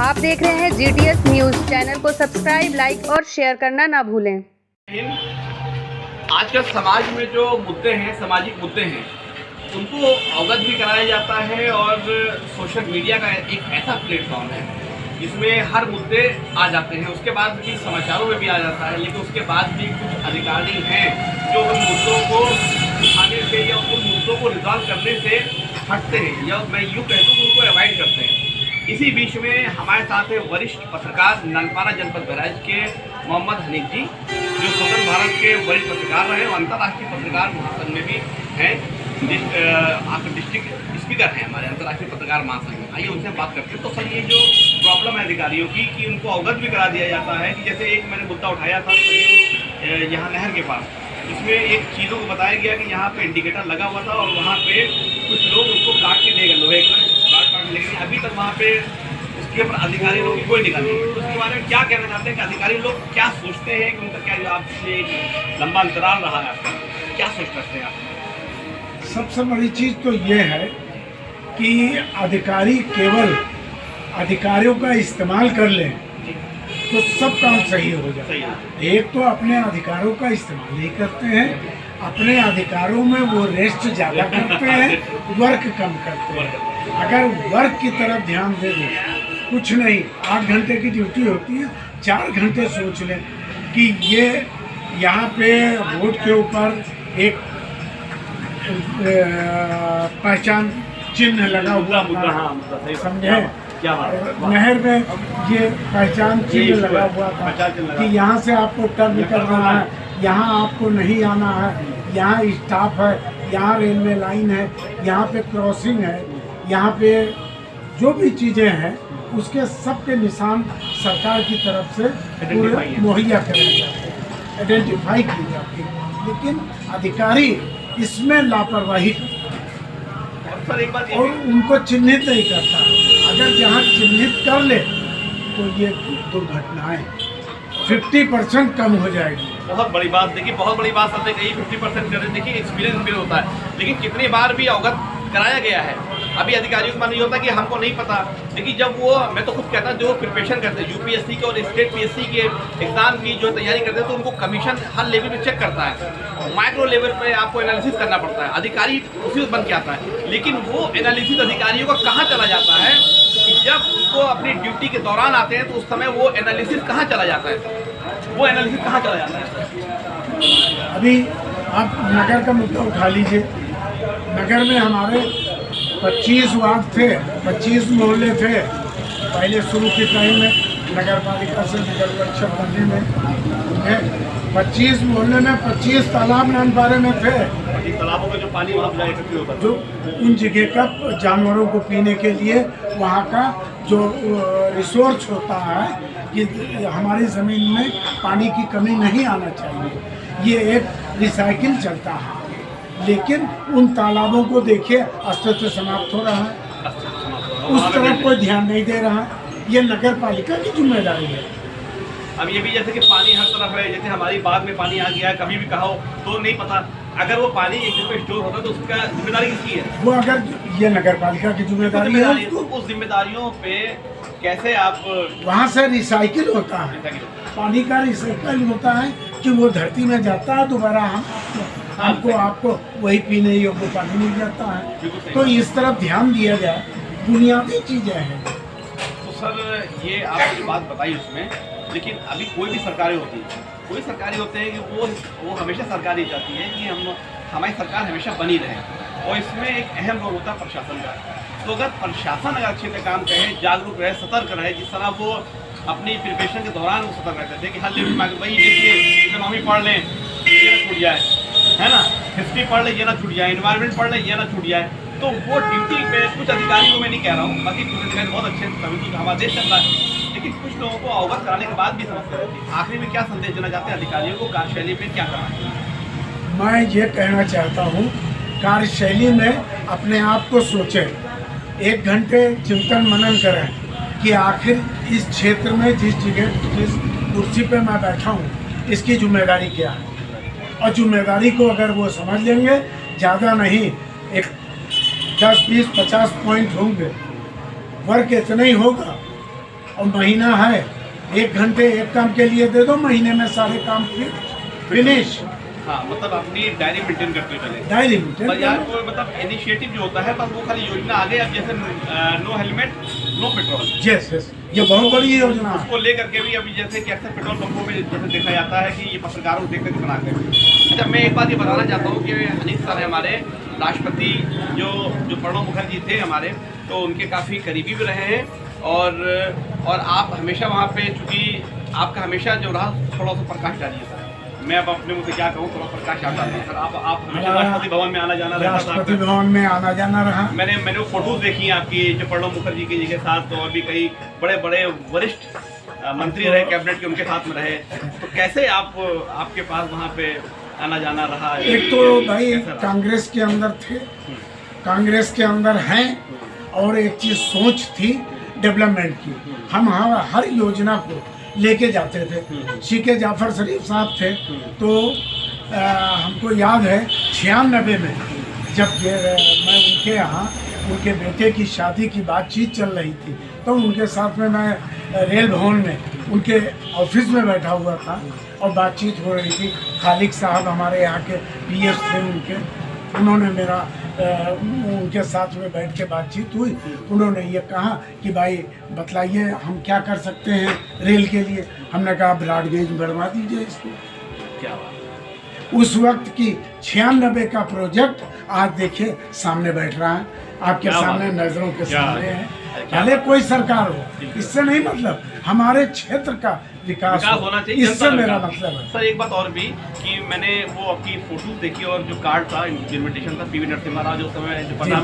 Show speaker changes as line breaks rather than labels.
आप देख रहे हैं GTS न्यूज़। चैनल को सब्सक्राइब, लाइक और शेयर करना ना भूलें।
आजकल समाज में जो मुद्दे हैं, सामाजिक मुद्दे हैं, उनको अवगत भी कराया जाता है और सोशल मीडिया का एक ऐसा प्लेटफॉर्म है जिसमें हर मुद्दे आ जाते हैं। उसके बाद भी समाचारों में भी आ जाता है, लेकिन उसके बाद भी कुछ अधिकारी हैं जो उन मुद्दों को उठाने से या उन मुद्दों को रिजॉल्व करने से हटते हैं, या मैं यूँ कह दूँ उनको अवॉइड करते हैं। इसी बीच में हमारे साथ है वरिष्ठ पत्रकार ननपारा जनपद बहराइच के मोहम्मद हनीफ जी, जो स्वतंत्र भारत के वरिष्ठ पत्रकार रहे और अंतर्राष्ट्रीय पत्रकार महासंघ में भी हैं, डिस्ट्रिक्ट स्पीकर हैं हमारे अंतर्राष्ट्रीय पत्रकार महासंघ में। आइए उनसे बात करते हैं। तो सर, ये जो प्रॉब्लम है अधिकारियों की कि उनको अवगत भी करा दिया जाता है कि जैसे एक मैंने मुद्दा उठाया था यहाँ नहर के पास, इसमें एक चीज़ों को बताया गया कि यहाँ पे इंडिकेटर लगा हुआ था और वहाँ पे कुछ लोग उसको काट के ले गए, लोहे को काट, लेकिन अभी तक वहाँ पे उसके ऊपर अधिकारी लोगों की कोई निगाह नहीं है। तो उसके बारे में क्या कहना चाहते हैं कि अधिकारी लोग क्या सोचते हैं कि उनका क्या जो आपसे एक लंबा अंतराल रहा है, आपका क्या सोच करते हैं आप?
सबसे बड़ी चीज़ तो ये है कि अधिकारी केवल अधिकारियों का इस्तेमाल कर लें तो सब काम सही हो जाए। एक तो अपने अधिकारों का इस्तेमाल नहीं करते हैं, अपने अधिकारों में वो रेस्ट ज़्यादा करते हैं, वर्क कम करते हैं। अगर वर्क की तरफ ध्यान दे दें, कुछ नहीं, 8 घंटे की ड्यूटी होती है, 4 घंटे सोच लें कि ये यहाँ पे रोड के ऊपर एक पहचान चिन्ह लगा हुआ था, समझे? नहर में ये पहचान चिन्ह लगा हुआ था कि यहाँ से आपको टर्न करना है, यहाँ आपको नहीं आना है, यहाँ स्टाफ है, यहाँ रेलवे लाइन है, यहाँ पे क्रॉसिंग है, यहाँ पे जो भी चीज़ें हैं उसके सब के निशान सरकार की तरफ से मुहैया कराए जाते हैं, आइडेंटिफाई की जाती है। लेकिन अधिकारी इसमें लापरवाही और उनको चिन्हित नहीं करता। अगर जहाँ चिन्हित कर ले तो ये दुर्घटनाएं 50% कम हो जाएगी।
बहुत बड़ी बात, देखिए बहुत बड़ी बात सबने कही, 50% कर देखिए एक्सपीरियंस भी होता है, लेकिन कितनी बार भी अवगत कराया गया है। अभी अधिकारियों को मन नहीं होता कि हमको नहीं पता, लेकिन जब वो, मैं तो खुद कहता जो प्रिपरेशन करते हैं यूपीएससी के और स्टेट पीएससी के एग्जाम की जो तैयारी करते हैं, तो उनको कमीशन हर लेवल पे चेक करता है, माइक्रो लेवल पे आपको एनालिसिस करना पड़ता है। अधिकारी उसी बन के आता है, लेकिन वो एनालिसिस अधिकारियों का कहाँ चला जाता है कि जब वो अपनी ड्यूटी के दौरान आते हैं तो उस समय वो एनालिसिस कहाँ चला जाता है, वो एनालिसिस कहाँ चला जाता है?
अभी आप नगर का मुद्दा उठा लीजिए। नगर में हमारे 25 वार्ड थे, 25 मोहल्ले थे पहले शुरू के टाइम में, नगर पालिका से नगर परिषद बनने में 25 मोहल्ले में 25 तालाब ननपारे में थे।
तालाबों में जो पानी वहाँ जाए इकट्ठे होता है,
जो उन जगह का जानवरों को पीने के लिए वहाँ का जो रिसोर्स होता है कि हमारी ज़मीन में पानी की कमी नहीं आना चाहिए, ये एक रिसाइकिल चलता है। लेकिन उन तालाबों को देखिए अस्तित्व समाप्त हो रहा है, उस तरफ कोई ध्यान नहीं दे रहा है। ये नगर पालिका की जिम्मेदारी है।
अब ये भी जैसे कि पानी हर तरफ है, जैसे हमारी बाग में पानी आ गया है, कभी भी कहा हो तो नहीं पता, अगर वो पानी एक जगह पे स्टोर होता तो उसका जिम्मेदारी किसकी है?
वो अगर ये नगर पालिका की जिम्मेदारी है,
तो उस जिम्मेदारियों पे कैसे आप
वहाँ से रिसाइकिल होता है, पानी का रिसाइकिल होता है कि वो धरती में जाता है, दोबारा हमको आपको वही पीने योग्य पानी मिल जाता है। तो इस तरफ ध्यान दिया जाए, बुनियादी चीज़ें हैं।
तो सर, ये आपने बात बताई उसमें, लेकिन अभी कोई भी सरकारें होती है, कोई सरकारें होते हैं कि वो हमेशा सरकारी चाहती है कि हमारी सरकार हमेशा बनी रहे, और इसमें एक अहम रोल होता है प्रशासन का। तो अगर प्रशासन अगर अच्छे से काम करे, जागरूक रहे, सतर्क रहे, जिस तरह वो अपनी प्रिपरेशन के दौरान वो सतर्क रहते थे कि हर लेवल में भाई देखिए इकोनॉमी पढ़ लें ये ना छूट जाए, है ना, हिस्ट्री पढ़ ले ये ना छूट जाए, एनवायरनमेंट पढ़ ले ये ना छूट जाए, तो वो ड्यूटी पे कुछ अधिकारियों को मैं नहीं कह रहा हूँ, बाकी कुछ अधिकारी बहुत अच्छे तभी तो हमारा देश चल रहा है, लेकिन कुछ लोगों को अवगत कराने के बाद भी समस्या रहती है। आखिरी में क्या संदेश देना चाहते हैं अधिकारियों को, कार्यशैली में क्या करना चाहिए?
मैं ये कहना चाहता हूँ, कार्यशैली में अपने आप को सोचें, 1 घंटे चिंतन मनन करें कि आखिर इस क्षेत्र में जिस कुर्सी पे मैं बैठा हूँ इसकी जिम्मेदारी क्या है, और जिम्मेदारी को अगर वो समझ लेंगे, ज़्यादा नहीं, एक 10, 20, 50 पॉइंट होंगे, वर्क इतना ही होगा और महीना है, 1 घंटे एक काम के लिए दे दो, महीने में सारे काम फिनिश।
हाँ, मतलब अपनी डायरी मेंटेन करते हुए चले।
डायरी
पर यार कोई मतलब इनिशिएटिव जो होता है, बस वो खाली योजना आगे, अब जैसे no helmet no petrol,
yes ये बहुत बड़ी योजना है।
उसको लेकर के भी अभी जैसे कि अक्सर पेट्रोल पंपों में जैसे देखा जाता है कि ये पत्रकारों को देख करके बनाते हैं। अच्छा, मैं एक बात ये बताना चाहता हूँ कि अनिल सर हमारे राष्ट्रपति जो प्रणब मुखर्जी थे हमारे, तो उनके काफ़ी करीबी भी रहे हैं, और आप हमेशा वहाँ पे, चूँकि आपका हमेशा जो रहा, थोड़ा सा प्रकाश डालिए सर। मैं अब अपने मुझे क्या कहूँ, थोड़ा प्रकाश आता है सर। आप हमेशा राष्ट्रपति भवन में आना जाना रहता था।
राष्ट्रपति भवन में आना जाना रहा।
मैंने वो फोटोज देखी हैं आपकी, जो प्रणब मुखर्जी जी के साथ, और भी कई बड़े बड़े वरिष्ठ मंत्री रहे कैबिनेट के, उनके साथ में रहे। तो कैसे आपके पास वहाँ पे आना जाना रहा?
एक तो भाई कांग्रेस के अंदर थे, कांग्रेस के अंदर हैं, और एक चीज सोच थी डेवलपमेंट की। हम हर योजना को लेके जाते थे। सीके जाफर शरीफ साहब थे, तो हमको याद है 96 में जब मैं उनके यहाँ उनके बेटे की शादी की बातचीत चल रही थी, तो उनके साथ में मैं रेल भवन में उनके ऑफिस में बैठा हुआ था और बातचीत हो रही थी। खालिक साहब हमारे यहाँ के पीएस थे उनके, उन्होंने मेरा उनके साथ में बैठ के बातचीत हुई। उन्होंने ये कहा कि भाई बतलाइए हम क्या कर सकते हैं रेल के लिए। हमने कहा ब्रॉड गेज बढ़वा दीजिए इसको।
क्या बात।
उस वक्त की 96 का प्रोजेक्ट आज देखिए सामने बैठ रहा है, आपके सामने, नजरों के सामने है। भले कोई सरकार हो, इससे नहीं मतलब, हमारे क्षेत्र का विकास
होना चाहिए,
इससे मेरा मतलब है।
सर एक बात और भी कि मैंने वो आपकी फोटोज देखी, और जो कार्ड था, इन्विटेशन था, पीवी नरसिम्हा राव जो समय जो प्रधानमंत्री